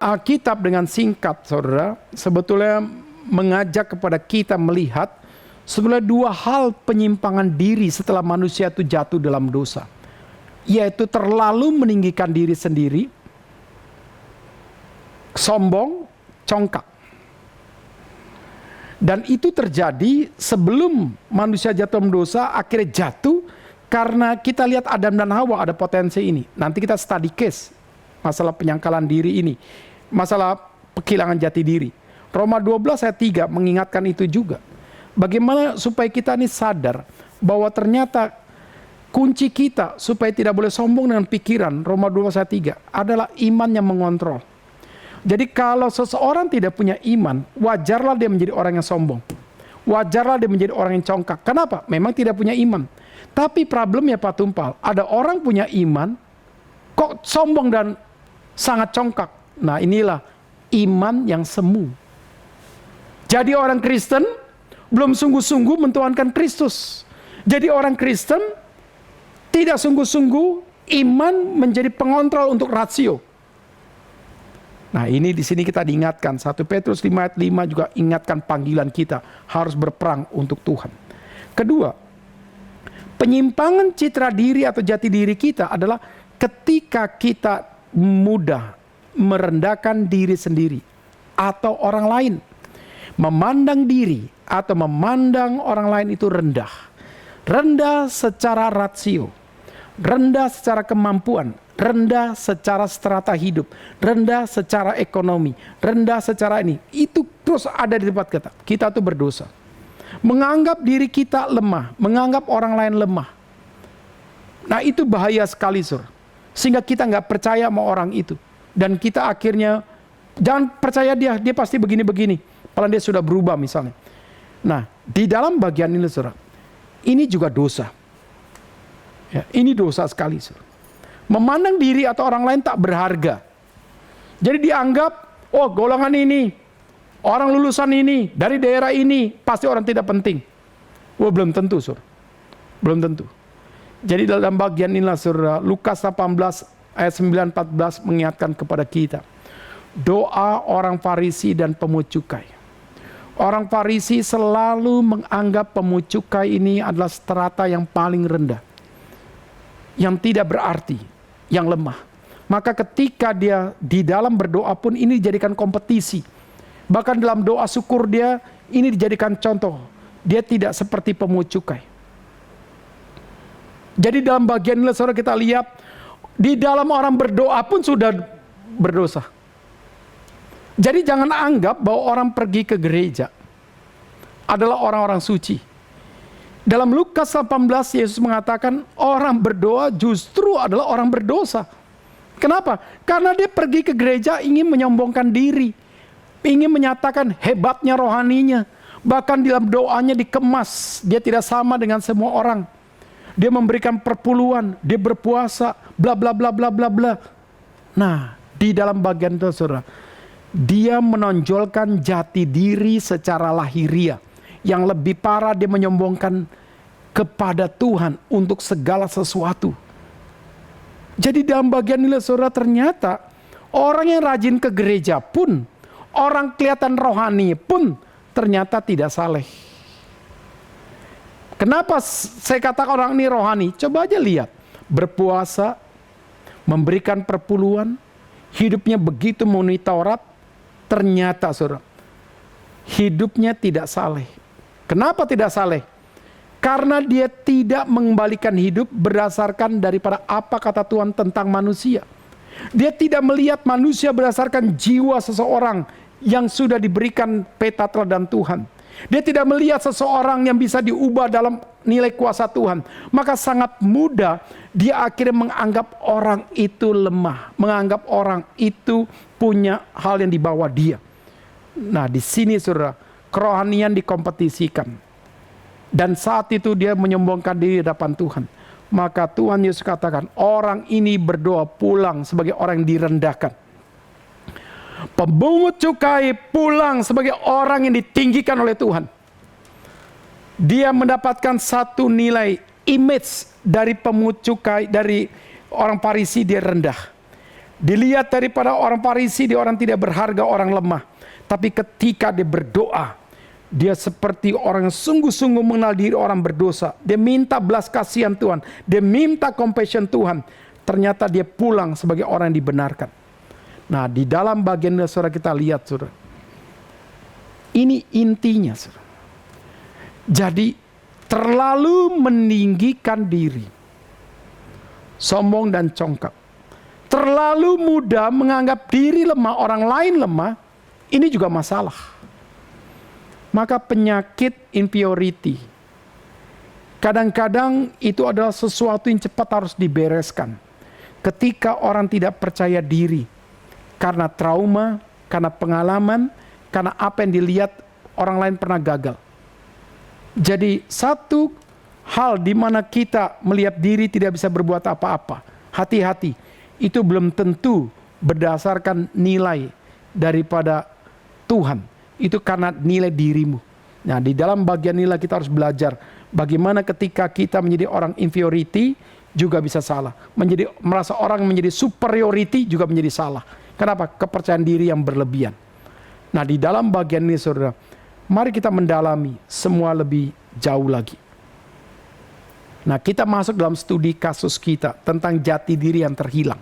Alkitab dengan singkat, saudara, sebetulnya mengajak kepada kita melihat sebenarnya dua hal penyimpangan diri setelah manusia itu jatuh dalam dosa. Yaitu terlalu meninggikan diri sendiri, sombong, congkak. Dan itu terjadi sebelum manusia jatuh dalam dosa, akhirnya jatuh karena kita lihat Adam dan Hawa ada potensi ini. Nanti kita study case masalah penyangkalan diri ini, masalah kehilangan jati diri. Roma 12 ayat 3 mengingatkan itu juga. Bagaimana supaya kita ini sadar bahwa ternyata kunci kita supaya tidak boleh sombong dengan pikiran, Roma 12 ayat 3, adalah iman yang mengontrol. Jadi kalau seseorang tidak punya iman, wajarlah dia menjadi orang yang sombong. Wajarlah dia menjadi orang yang congkak. Kenapa? Memang tidak punya iman. Tapi problemnya Pak Tumpal, ada orang punya iman, kok sombong dan sangat congkak. Nah inilah iman yang semu. Jadi orang Kristen belum sungguh-sungguh mentuhankan Kristus. Jadi orang Kristen tidak sungguh-sungguh iman menjadi pengontrol untuk rasio. Nah ini di sini kita diingatkan, 1 Petrus 5 ayat 5 juga ingatkan panggilan kita harus berperang untuk Tuhan. Kedua, penyimpangan citra diri atau jati diri kita adalah ketika kita mudah merendahkan diri sendiri atau orang lain. Memandang diri atau memandang orang lain itu rendah. Rendah secara rasio, rendah secara kemampuan, rendah secara strata hidup, rendah secara ekonomi, rendah secara ini. Itu terus ada di tempat kita. Kita tuh berdosa. Menganggap diri kita lemah, menganggap orang lain lemah. Nah itu bahaya sekali, Sur. Sehingga kita nggak percaya sama orang itu. Dan kita akhirnya, jangan percaya dia pasti begini-begini. Padahal dia sudah berubah misalnya. Nah, di dalam bagian ini, Saudara, ini juga dosa. Ya, ini dosa sekali, Saudara. Memandang diri atau orang lain tak berharga. Jadi dianggap, oh golongan ini, orang lulusan ini, dari daerah ini, pasti orang tidak penting. Wah, belum tentu, Saudara. Belum tentu. Jadi dalam bagian inilah, Saudara, Lukas 18 ayat 9-14 mengingatkan kepada kita. Doa orang Farisi dan pemungut cukai. Orang Farisi selalu menganggap pemungut cukai ini adalah strata yang paling rendah. Yang tidak berarti, yang lemah. Maka ketika dia di dalam berdoa pun ini dijadikan kompetisi. Bahkan dalam doa syukur dia, ini dijadikan contoh. Dia tidak seperti pemungut cukai. Jadi dalam bagian ini, saudara, kita lihat, di dalam orang berdoa pun sudah berdosa. Jadi jangan anggap bahwa orang pergi ke gereja adalah orang-orang suci. Dalam Lukas 18, Yesus mengatakan orang berdoa justru adalah orang berdosa. Kenapa? Karena dia pergi ke gereja ingin menyombongkan diri. Ingin menyatakan hebatnya rohaninya. Bahkan dalam doanya dikemas. Dia tidak sama dengan semua orang. Dia memberikan perpuluhan. Dia berpuasa. Bla bla bla bla bla bla. Nah, di dalam bagian itu, saudara, dia menonjolkan jati diri secara lahiriah. Yang lebih parah, dia menyombongkan kepada Tuhan untuk segala sesuatu. Jadi dalam bagian ini, saudara, ternyata orang yang rajin ke gereja pun, orang kelihatan rohani pun ternyata tidak saleh. Kenapa saya katakan orang ini rohani? Coba aja lihat. Berpuasa, memberikan perpuluhan, hidupnya begitu memenuhi Taurat, ternyata, saudara, hidupnya tidak saleh. Kenapa tidak saleh? Karena dia tidak mengembalikan hidup berdasarkan daripada apa kata Tuhan tentang manusia. Dia tidak melihat manusia berdasarkan jiwa seseorang yang sudah diberikan peta teladan Tuhan. Dia tidak melihat seseorang yang bisa diubah dalam nilai kuasa Tuhan. Maka sangat mudah dia akhirnya menganggap orang itu lemah. Menganggap orang itu punya hal yang di bawah dia. Nah di sini, saudara, kerohanian dikompetisikan. Dan saat itu dia menyombongkan diri di hadapan Tuhan. Maka Tuhan Yesus katakan, orang ini berdoa pulang sebagai orang yang direndahkan. Pemungut cukai pulang sebagai orang yang ditinggikan oleh Tuhan. Dia mendapatkan satu nilai image dari pemungut cukai, dari orang Farisi, dia rendah. Dilihat daripada orang Farisi, dia orang tidak berharga, orang lemah. Tapi ketika dia berdoa, dia seperti orang yang sungguh-sungguh mengenal diri orang berdosa. Dia minta belas kasihan Tuhan. Dia minta compassion Tuhan. Ternyata dia pulang sebagai orang yang dibenarkan. Nah, di dalam bagian ini saudara kita lihat saudara. Ini intinya saudara. Jadi terlalu meninggikan diri. Sombong dan congkak. Terlalu mudah menganggap diri lemah, orang lain lemah. Ini juga masalah. Maka penyakit inferiority. Kadang-kadang itu adalah sesuatu yang cepat harus dibereskan. Ketika orang tidak percaya diri. Karena trauma, karena pengalaman, karena apa yang dilihat orang lain pernah gagal. Jadi satu hal di mana kita melihat diri tidak bisa berbuat apa-apa. Hati-hati, itu belum tentu berdasarkan nilai daripada Tuhan. Itu karena nilai dirimu. Nah, di dalam bagian nilai kita harus belajar bagaimana ketika kita menjadi orang inferiority juga bisa salah. Merasa orang menjadi superiority juga menjadi salah. Kenapa? Kepercayaan diri yang berlebihan. Nah, di dalam bagian ini saudara, mari kita mendalami semua lebih jauh lagi. Nah, kita masuk dalam studi kasus kita tentang jati diri yang terhilang.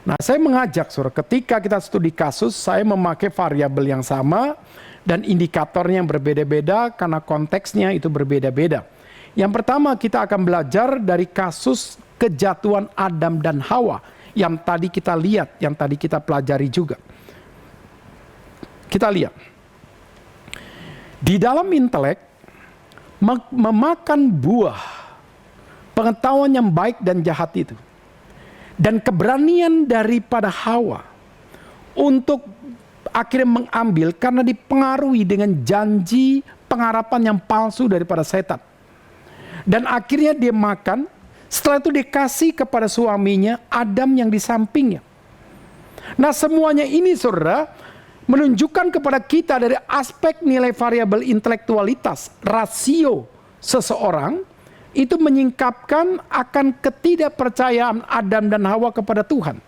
Nah, saya mengajak saudara, ketika kita studi kasus, saya memakai variabel yang sama dan indikatornya yang berbeda-beda karena konteksnya itu berbeda-beda. Yang pertama kita akan belajar dari kasus kejatuhan Adam dan Hawa yang tadi kita lihat, yang tadi kita pelajari juga. Kita lihat. Di dalam intelek, memakan buah pengetahuan yang baik dan jahat itu. Dan keberanian daripada Hawa untuk akhirnya mengambil karena dipengaruhi dengan janji pengharapan yang palsu daripada setan. Dan akhirnya dia makan, setelah itu dikasih kepada suaminya Adam yang di sampingnya. Nah, semuanya ini saudara menunjukkan kepada kita dari aspek nilai variabel intelektualitas, rasio seseorang itu menyingkapkan akan ketidakpercayaan Adam dan Hawa kepada Tuhan.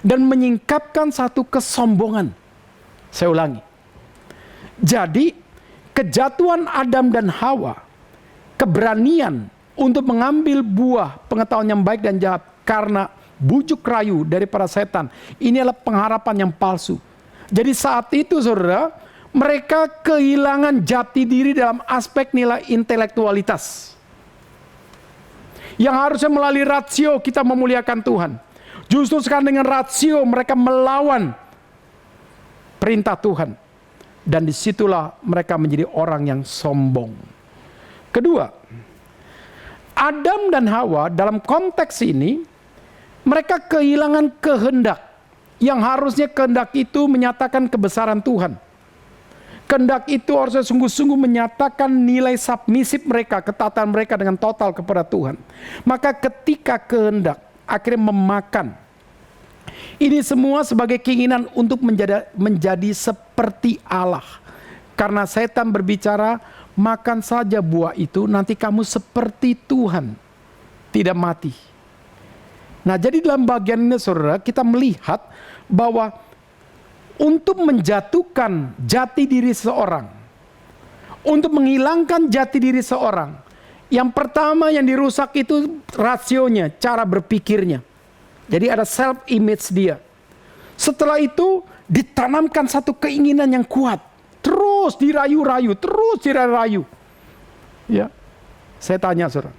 Dan menyingkapkan satu kesombongan. Saya ulangi. Jadi kejatuhan Adam dan Hawa, keberanian untuk mengambil buah pengetahuan yang baik dan jahat karena bujuk rayu daripada setan, ini adalah pengharapan yang palsu. Jadi saat itu saudara, mereka kehilangan jati diri dalam aspek nilai intelektualitas. Yang harusnya melalui rasio kita memuliakan Tuhan. Justru sekarang dengan rasio mereka melawan perintah Tuhan. Dan disitulah mereka menjadi orang yang sombong. Kedua, Adam dan Hawa dalam konteks ini, mereka kehilangan kehendak. Yang harusnya kehendak itu menyatakan kebesaran Tuhan. Kehendak itu harusnya sungguh-sungguh menyatakan nilai submisif mereka, ketaatan mereka dengan total kepada Tuhan. Maka ketika kehendak akhirnya memakan, ini semua sebagai keinginan untuk menjadi seperti Allah. Karena setan berbicara, makan saja buah itu, nanti kamu seperti Tuhan, tidak mati. Nah, jadi dalam bagian ini saudara, kita melihat bahwa untuk menjatuhkan jati diri seorang, untuk menghilangkan jati diri seorang, yang pertama yang dirusak itu rasionya, cara berpikirnya. Jadi ada self image dia. Setelah itu ditanamkan satu keinginan yang kuat, terus dirayu-rayu, terus dirayu. Ya, saya tanya saudara,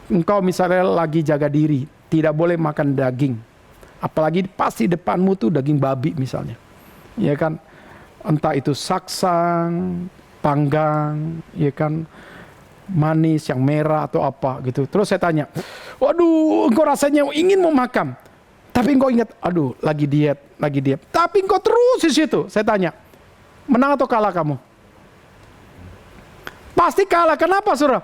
engkau misalnya lagi jaga diri, tidak boleh makan daging. Apalagi pasti depanmu tuh daging babi misalnya. Ya kan? Entah itu saksang, panggang, ya kan? Manis yang merah atau apa gitu. Terus saya tanya, waduh, engkau rasanya ingin mau makan. Tapi engkau ingat, aduh, lagi diet. Tapi engkau terus di situ. Saya tanya, menang atau kalah kamu? Pasti kalah. Kenapa, saudara?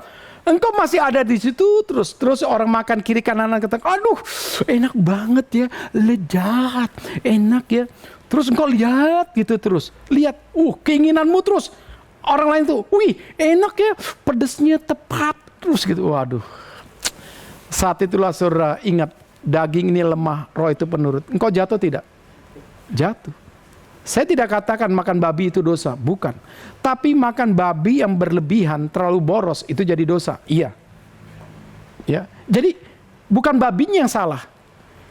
Engkau masih ada di situ terus orang makan kiri kanan kata, aduh enak banget ya, lezat, enak ya. Terus engkau lihat gitu terus, lihat, keinginanmu terus. Orang lain tuh, wih enak ya, pedesnya tepat terus gitu. Waduh. Saat itulah saudara ingat daging ini lemah, roh itu penurut. Engkau jatuh tidak? Jatuh. Saya tidak katakan makan babi itu dosa, bukan. Tapi makan babi yang berlebihan, terlalu boros, itu jadi dosa. Iya. Ya. Jadi bukan babinya yang salah.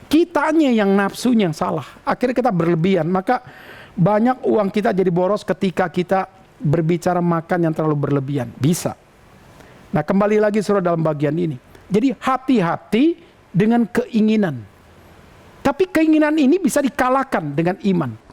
Kitanya yang nafsunya yang salah. Akhirnya kita berlebihan. Maka banyak uang kita jadi boros ketika kita berbicara makan yang terlalu berlebihan. Bisa. Nah, kembali lagi saudara dalam bagian ini. Jadi hati-hati dengan keinginan. Tapi keinginan ini bisa dikalahkan dengan iman.